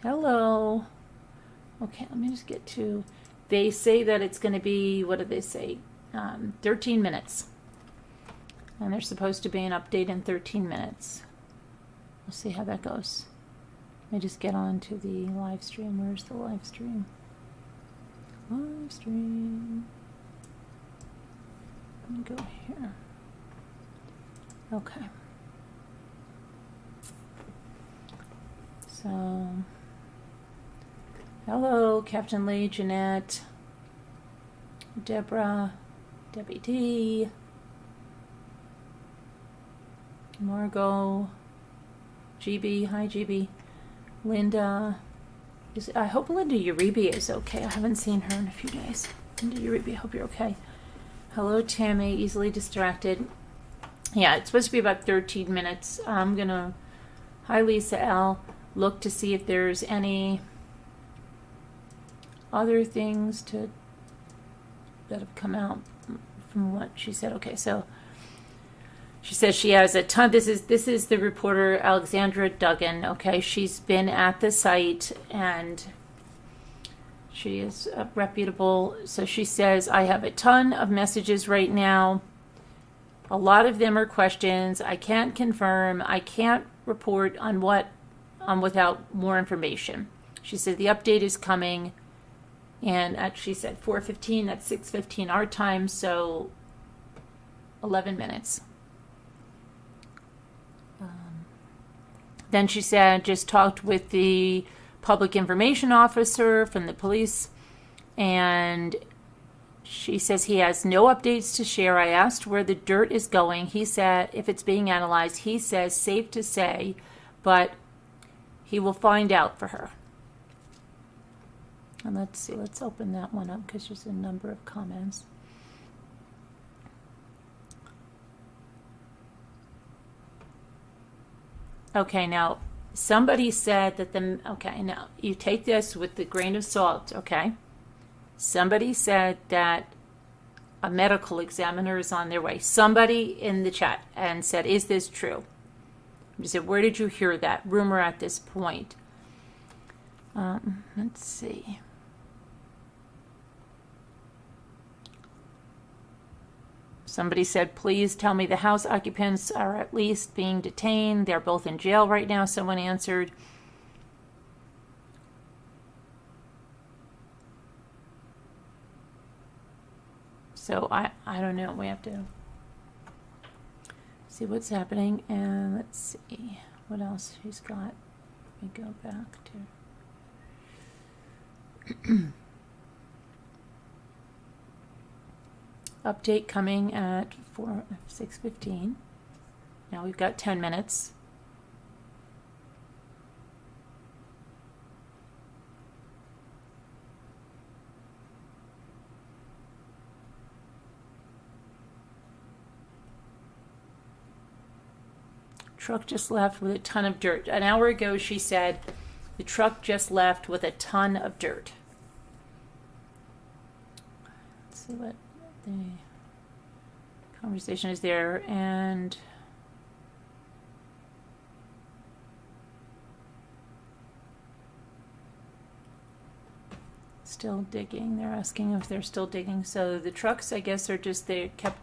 Hello. Okay, let me just get to, they say that it's going to be, what did they say? 13 minutes. And there's supposed to be an update in 13 minutes. We'll see how that goes. Let me just get on to the live stream. Where's the live stream? Live stream. Let me go here. Okay. So, hello, Captain Lee, Jeanette, Deborah, Debbie D, Margot, GB, hi GB, Linda. I hope Linda Uribe is okay. I haven't seen her in a few days. Linda Uribe, I hope you're okay. Hello, Tammy, easily distracted. Yeah, it's supposed to be about 13 minutes. I'm going to, hi Lisa L, look to see if there's any other things that have come out from what she said. Okay, so she says she has a ton. This is the reporter Alexandra Duggan. Okay, she's been at the site and she is reputable. So she says, I have a ton of messages right now. A lot of them are questions. I can't confirm. I can't report on what without more information. She said the update is coming, and she said 4:15. That's 6:15 our time, so 11 minutes. Then she said just talked with the public information officer from the police, and she says he has no updates to share. I asked where the dirt is going. He said if it's being analyzed, he says safe to say, but he will find out for her. And let's see, let's open that one up because there's a number of comments. Okay, now somebody said that okay, now you take this with a grain of salt, okay? Somebody said that a medical examiner is on their way. Somebody in the chat and said, is this true? I said, where did you hear that rumor at this point? Let's see. Somebody said, please tell me the house occupants are at least being detained. They're both in jail right now, someone answered. So I don't know. We have to see what's happening. And let's see what else she's got. Let me go back to update coming at 6:15. Now we've got 10 minutes. Truck just left with a ton of dirt. An hour ago, she said the truck just left with a ton of dirt. Let's see what the conversation is there. And still digging. They're asking if they're still digging. So the trucks, I guess, are just, they kept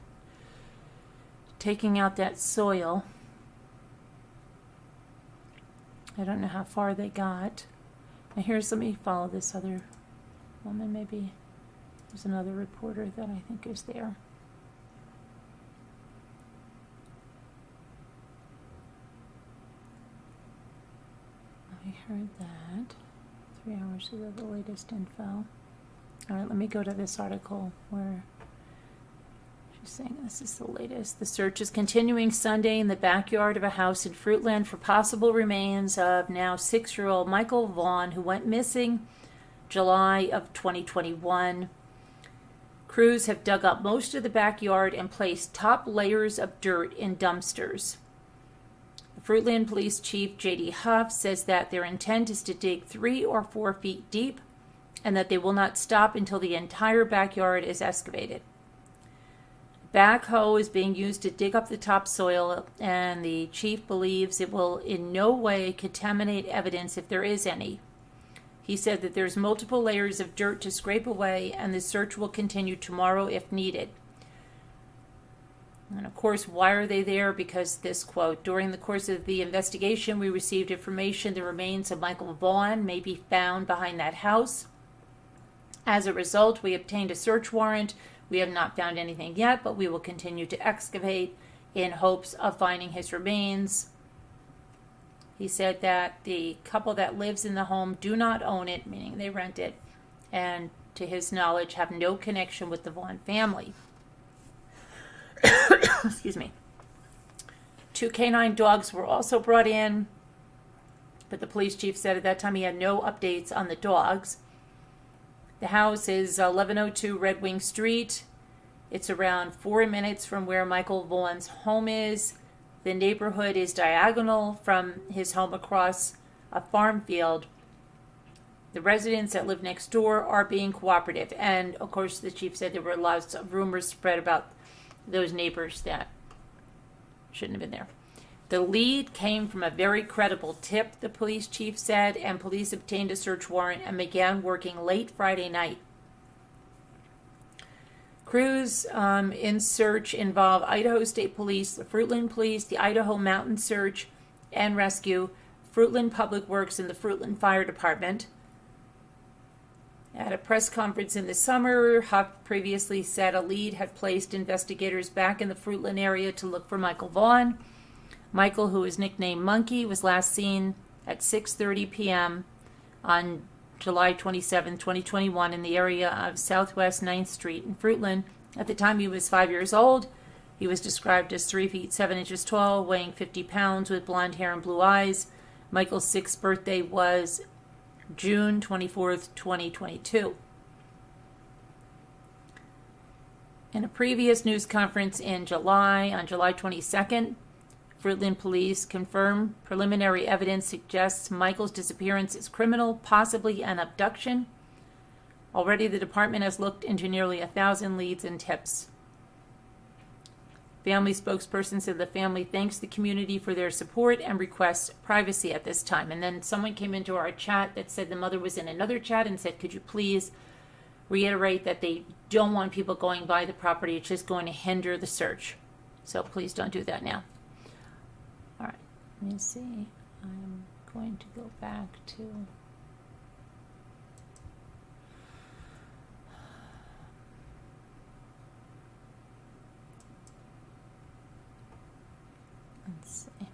taking out that soil. I don't know how far they got. Now here's, let me follow this other woman. Maybe there's another reporter that I think is there. I heard that 3 hours ago, the latest info. All right, let me go to this article where she's saying this is the latest. The search is continuing Sunday in the backyard of a house in Fruitland for possible remains of now 6-year-old Michael Vaughan, who went missing July of 2021. Crews have dug up most of the backyard and placed top layers of dirt in dumpsters. The Fruitland Police Chief J.D. Huff says that their intent is to dig 3 or 4 feet deep and that they will not stop until the entire backyard is excavated. Backhoe is being used to dig up the topsoil, and the chief believes it will in no way contaminate evidence if there is any. He said that there's multiple layers of dirt to scrape away, and the search will continue tomorrow if needed. And of course, why are they there? Because this quote, during the course of the investigation, we received information the remains of Michael Vaughan may be found behind that house. As a result, we obtained a search warrant. We have not found anything yet, but we will continue to excavate in hopes of finding his remains. He said that the couple that lives in the home do not own it, meaning they rent it, and to his knowledge have no connection with the Vaughan family. Excuse me. 2 canine dogs were also brought in, but the police chief said at that time he had no updates on the dogs. The house is 1102 Red Wing Street. It's around 4 minutes from where Michael Vaughan's home is. The neighborhood is diagonal from his home across a farm field. The residents that live next door are being cooperative. And, of course, the chief said there were lots of rumors spread about those neighbors that shouldn't have been there. The lead came from a very credible tip, the police chief said, and police obtained a search warrant and began working late Friday night. Crews in search involve Idaho State Police, the Fruitland Police, the Idaho Mountain Search and Rescue, Fruitland Public Works, and the Fruitland Fire Department. At a press conference in the summer, Huff previously said a lead had placed investigators back in the Fruitland area to look for Michael Vaughan. Michael, who is nicknamed Monkey, was last seen at 6:30 p.m. on July 27, 2021, in the area of Southwest 9th Street in Fruitland. At the time, he was 5 years old. He was described as 3 feet 7 inches tall, weighing 50 pounds, with blonde hair and blue eyes. Michael's 6th birthday was June 24th, 2022. In a previous news conference in July, on July 22nd, Fruitland Police confirmed preliminary evidence suggests Michael's disappearance is criminal, possibly an abduction. Already the department has looked into nearly 1,000 leads and tips. Family spokesperson said the family thanks the community for their support and requests privacy at this time. And then someone came into our chat that said the mother was in another chat and said, could you please reiterate that they don't want people going by the property. It's just going to hinder the search. So please don't do that now. All right, let me see. I'm going to go back to... Let's see.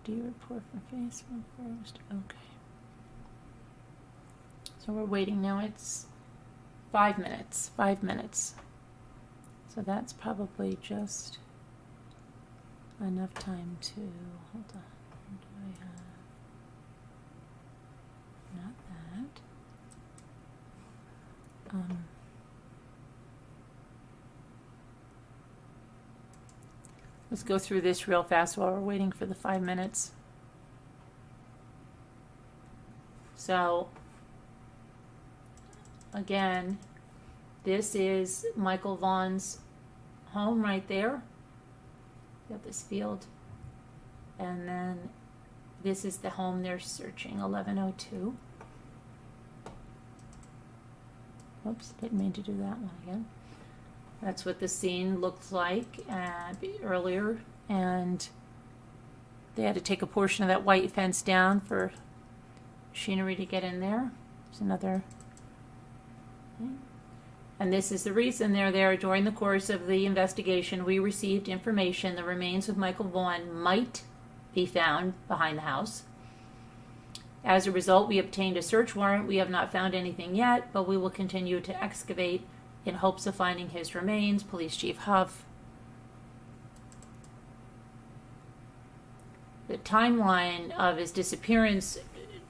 Do you report from Facebook first? Okay. So we're waiting now. It's 5 minutes. 5 minutes. So that's probably just enough time to, hold on, what do I have? Not that. Let's go through this real fast while we're waiting for the 5 minutes. So, again, this is Michael Vaughan's home right there. Got this field, and then this is the home they're searching, 1102. Oops, didn't mean to do that one again. That's what the scene looked like earlier, and they had to take a portion of that white fence down for machinery to get in there. There's another thing. And this is the reason they're there. During the course of the investigation, we received information the remains of Michael Vaughan might be found behind the house. As a result, we obtained a search warrant. We have not found anything yet, but we will continue to excavate in hopes of finding his remains. Police Chief Huff. The timeline of his disappearance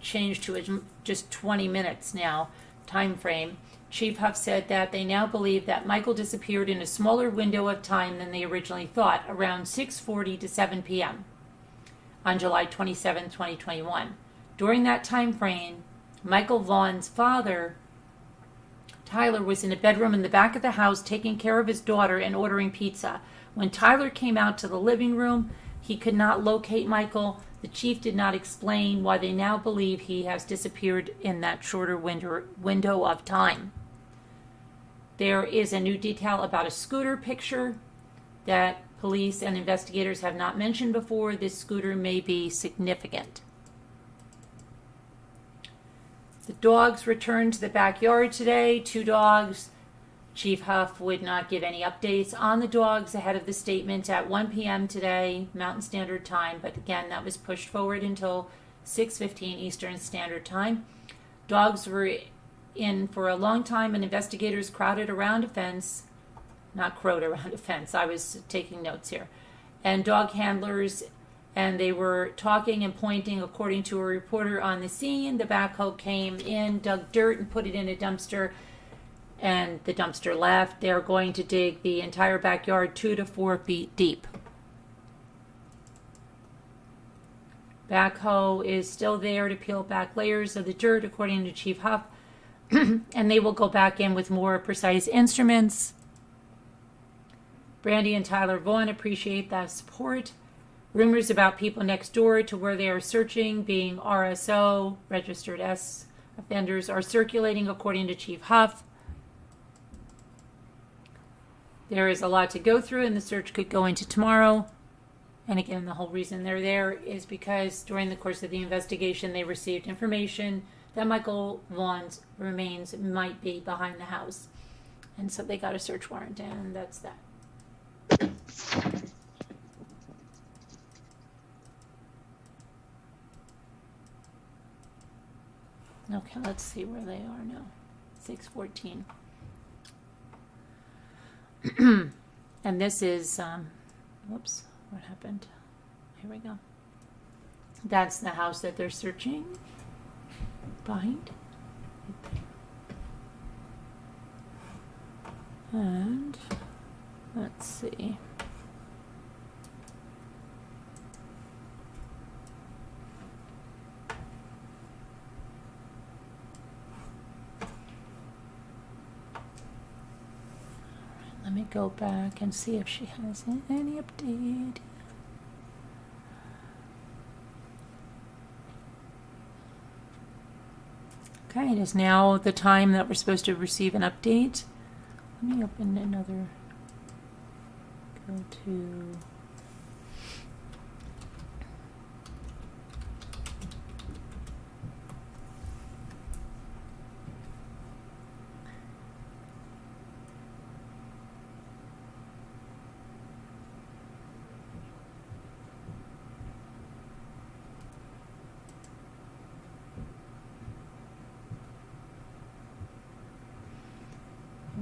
changed to just 20 minutes now time frame. Chief Huff said that they now believe that Michael disappeared in a smaller window of time than they originally thought, around 6:40 to 7 p.m. on July 27, 2021. During that time frame, Michael Vaughan's father, Tyler, was in a bedroom in the back of the house taking care of his daughter and ordering pizza. When Tyler came out to the living room, he could not locate Michael. The chief did not explain why they now believe he has disappeared in that shorter window of time. There is a new detail about a scooter picture that police and investigators have not mentioned before. This scooter may be significant. The dogs returned to the backyard today. 2 dogs. Chief Huff would not give any updates on the dogs ahead of the statement at 1 p.m. today, Mountain Standard Time. But again, that was pushed forward until 6:15 Eastern Standard Time. Dogs were in for a long time, and investigators crowded around a fence. Not crowed around a fence. I was taking notes here. And dog handlers, and they were talking and pointing. According to a reporter on the scene, the backhoe came in, dug dirt, and put it in a dumpster. And the dumpster left. They're going to dig the entire backyard 2 to 4 feet deep. Backhoe is still there to peel back layers of the dirt, according to Chief Huff, and they will go back in with more precise instruments. Brandy and Tyler Vaughan appreciate that support. Rumors about people next door to where they are searching being RSO, registered S offenders, are circulating, according to Chief Huff. There is a lot to go through, and the search could go into tomorrow. And again, the whole reason they're there is because during the course of the investigation, they received information that Michael Vaughan's remains might be behind the house. And so they got a search warrant, and that's that. Okay, let's see where they are now. 6:14. And this is, whoops, what happened? Here we go. That's the house that they're searching behind. And let's see. Let me go back and see if she has any update. Okay, it is now the time that we're supposed to receive an update. Let me open another. Go to.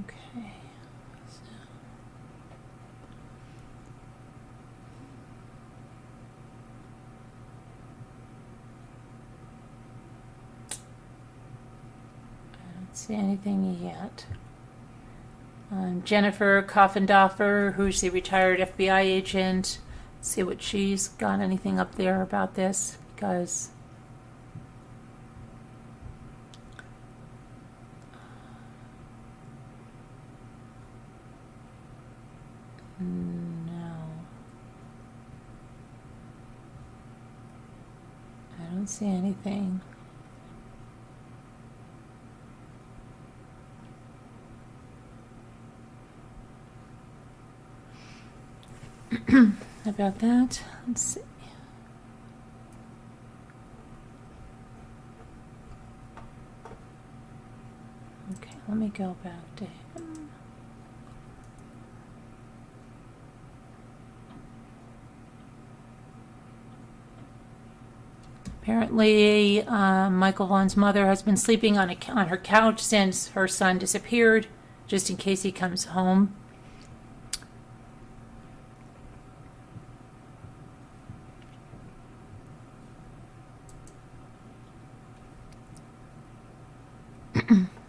Okay, so I don't see anything yet. Jennifer Coffendorfer, who's the retired FBI agent, see what she's got anything up there about this, because no, I don't see anything. About that, let's see. Okay, let me go back to him. Apparently, Michael Vaughan's mother has been sleeping on her couch since her son disappeared, just in case he comes home.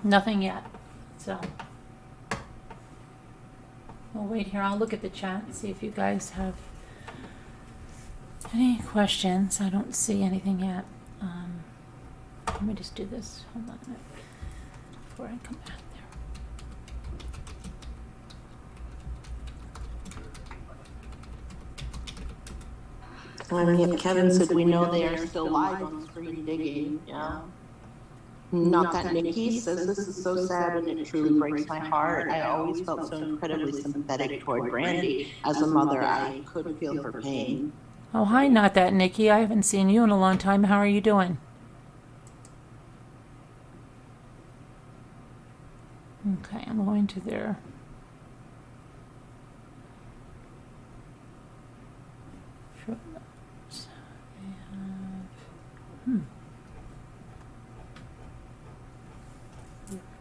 Nothing yet, so we'll wait here. I'll look at the chat and see if you guys have any questions. I don't see anything yet. Let me just do this. Hold on a minute before I come back there. Kevin said we know they are still live on screen digging. Yeah. Not that Nikki says this is so sad and it truly breaks my heart. I always felt so incredibly sympathetic toward Brandy. As a mother, I could feel her pain. Oh, hi, not that Nikki. I haven't seen you in a long time. How are you doing? Okay, I'm going to their Fruitlands.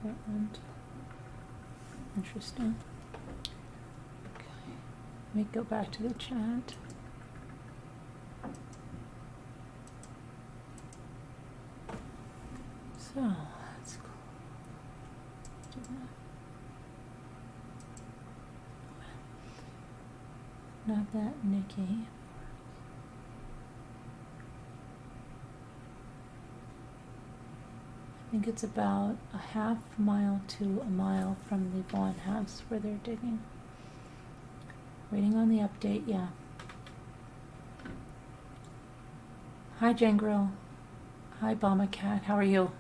Fruitland. Interesting. Okay. Let me go back to the chat. So let's go. Do that. Not that Nikki. I think it's about a half mile to a mile from the Vaughan house where they're digging. Waiting on the update, yeah. Hi, Jen Grill. Hi, Bomba Cat. How are you?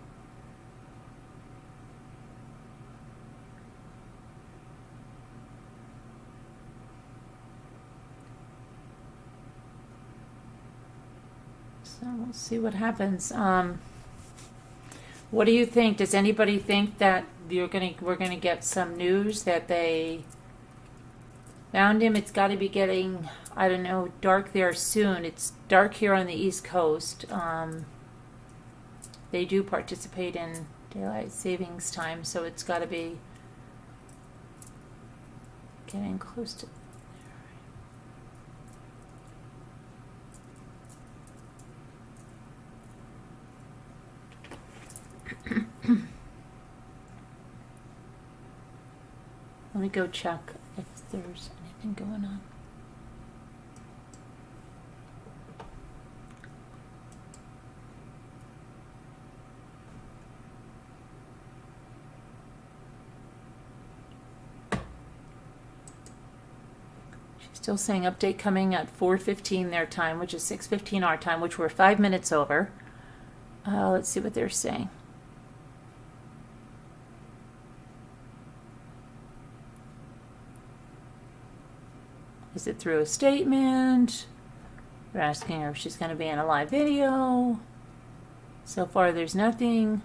So we'll see what happens. What do you think? Does anybody think that we're gonna get some news that they found him? It's got to be getting, I don't know, dark there soon. It's dark here on the East Coast. They do participate in daylight savings time, so it's got to be getting close to. Let me go check if there's anything going on. She's still saying update coming at 4:15 their time, which is 6:15 our time, which we're 5 minutes over. Let's see what they're saying. Is it through a statement? They're asking her if she's going to be in a live video. So far, there's nothing.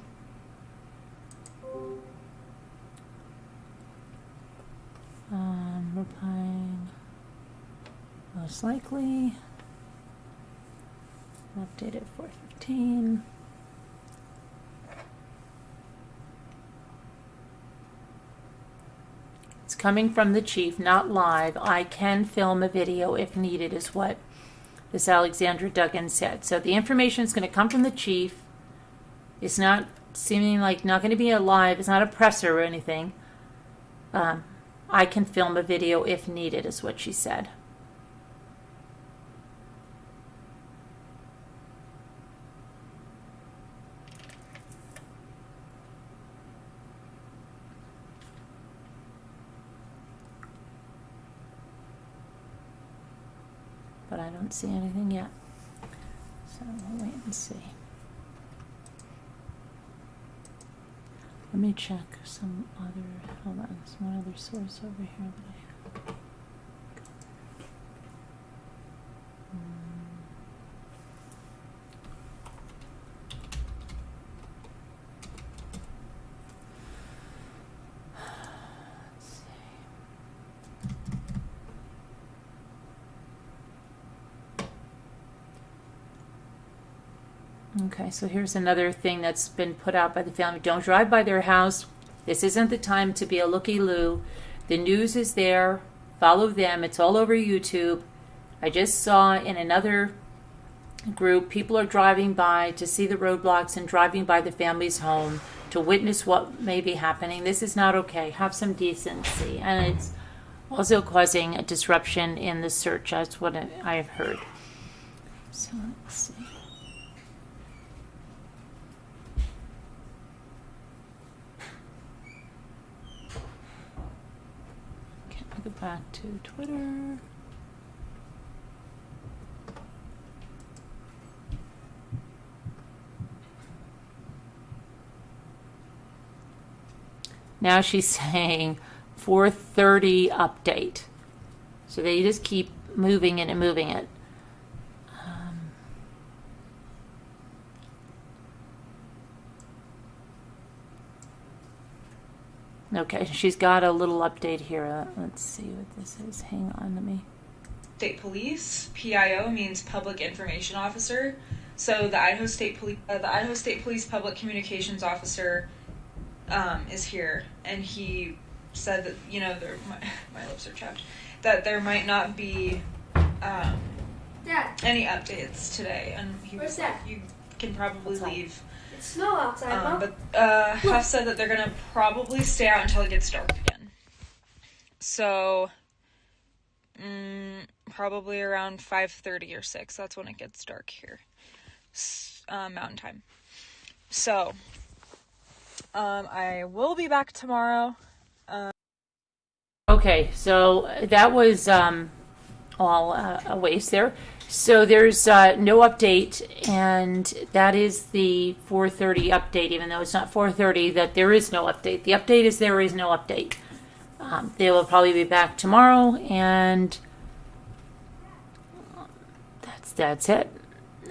Replying. Most likely. Update at 4:15. Coming from the chief, not live. I can film a video if needed, is what this Alexandra Duggan said. So the information is going to come from the chief. It's not seeming like not going to be a live. It's not a presser or anything. I can film a video if needed, is what she said. But I don't see anything yet. So we'll wait and see. Let me check some other, hold on, there's one other source over here that I have. Okay, so here's another thing that's been put out by the family. Don't drive by their house. This isn't the time to be a looky-loo. The news is there. Follow them. It's all over YouTube. I just saw in another group, people are driving by to see the roadblocks and driving by the family's home to witness what may be happening. This is not okay. Have some decency. And it's also causing a disruption in the search. That's what I have heard. So let's see. back to Twitter. Now she's saying 4:30 update. So they just keep moving it and moving it. Okay, she's got a little update here. Let's see what this is. Hang on, let me. State Police, PIO means Public Information Officer. So the Idaho State Police Public Communications Officer is here, and he said that my lips are chapped. That there might not be any updates today, and he was like, "You can probably leave." It's snow outside, Mom. But Huff said that they're gonna probably stay out until it gets dark again. So, probably around 5:30 or 6. That's when it gets dark here, Mountain Time. So, I will be back tomorrow. Okay, so that was all a waste there. So there's no update, and that is the 4:30 update, even though it's not 4:30, that there is no update. The update is there is no update. They will probably be back tomorrow, and that's it.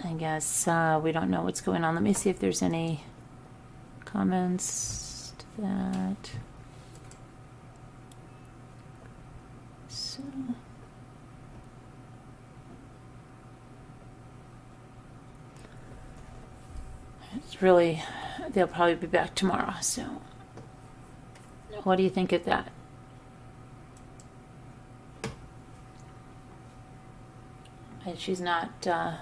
I guess we don't know what's going on. Let me see if there's any comments to that. So... It's really, they'll probably be back tomorrow, so what do you think of that? And she's not, no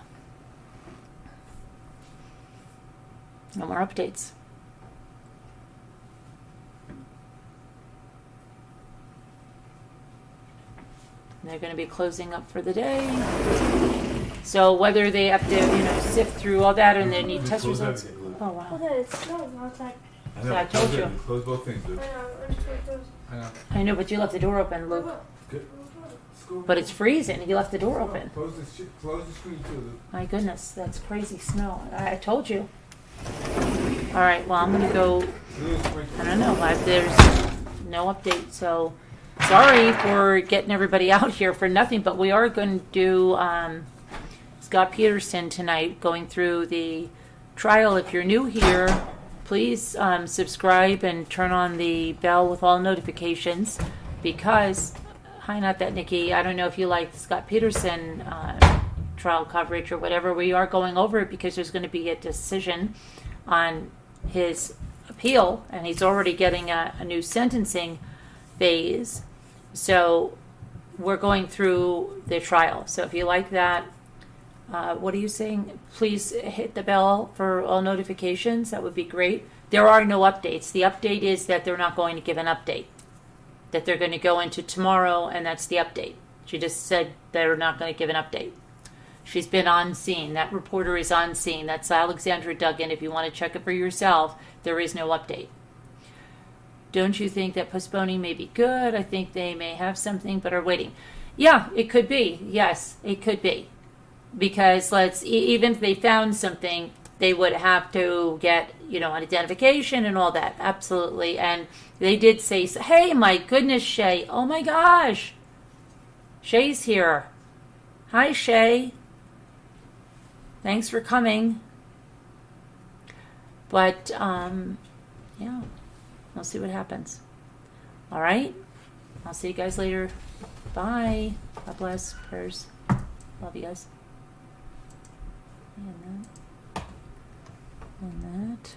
more updates. They're going to be closing up for the day. So whether they have to, sift through all that and they need test results. Oh, wow. Well, then it's snow outside. I know. So I told you. Close both things, I dude. know. I'm just gonna close. I know. I know, but you left the door open, Luke. Good. But it's freezing. You left the door open. Close the screen too, Luke. My goodness, that's crazy snow. I told you. All right, well, I'm going to go. I don't know. There's no update, so sorry for getting everybody out here for nothing, but we are going to do Scott Peterson tonight, going through the trial. If you're new here, please subscribe and turn on the bell with all notifications, because, hi, not that, Nikki, I don't know if you like the Scott Peterson trial coverage or whatever. We are going over it because there's going to be a decision on his appeal, and he's already getting a new sentencing phase. So we're going through the trial. So if you like that, what are you saying? Please hit the bell for all notifications. That would be great. There are no updates. The update is that they're not going to give an update, that they're going to go into tomorrow, and that's the update. She just said they're not going to give an update. She's been on scene. That reporter is on scene. That's Alexandra Duggan. If you want to check it for yourself, there is no update. Don't you think that postponing may be good? I think they may have something, but are waiting. Yeah, it could be. Yes, it could be. Because even if they found something, they would have to get, an identification and all that. Absolutely. And they did say, hey, my goodness, Shay. Oh my gosh. Shay's here. Hi, Shay. Thanks for coming. But, yeah, we'll see what happens. All right. I'll see you guys later. Bye. God bless. Prayers. Love you guys. And that.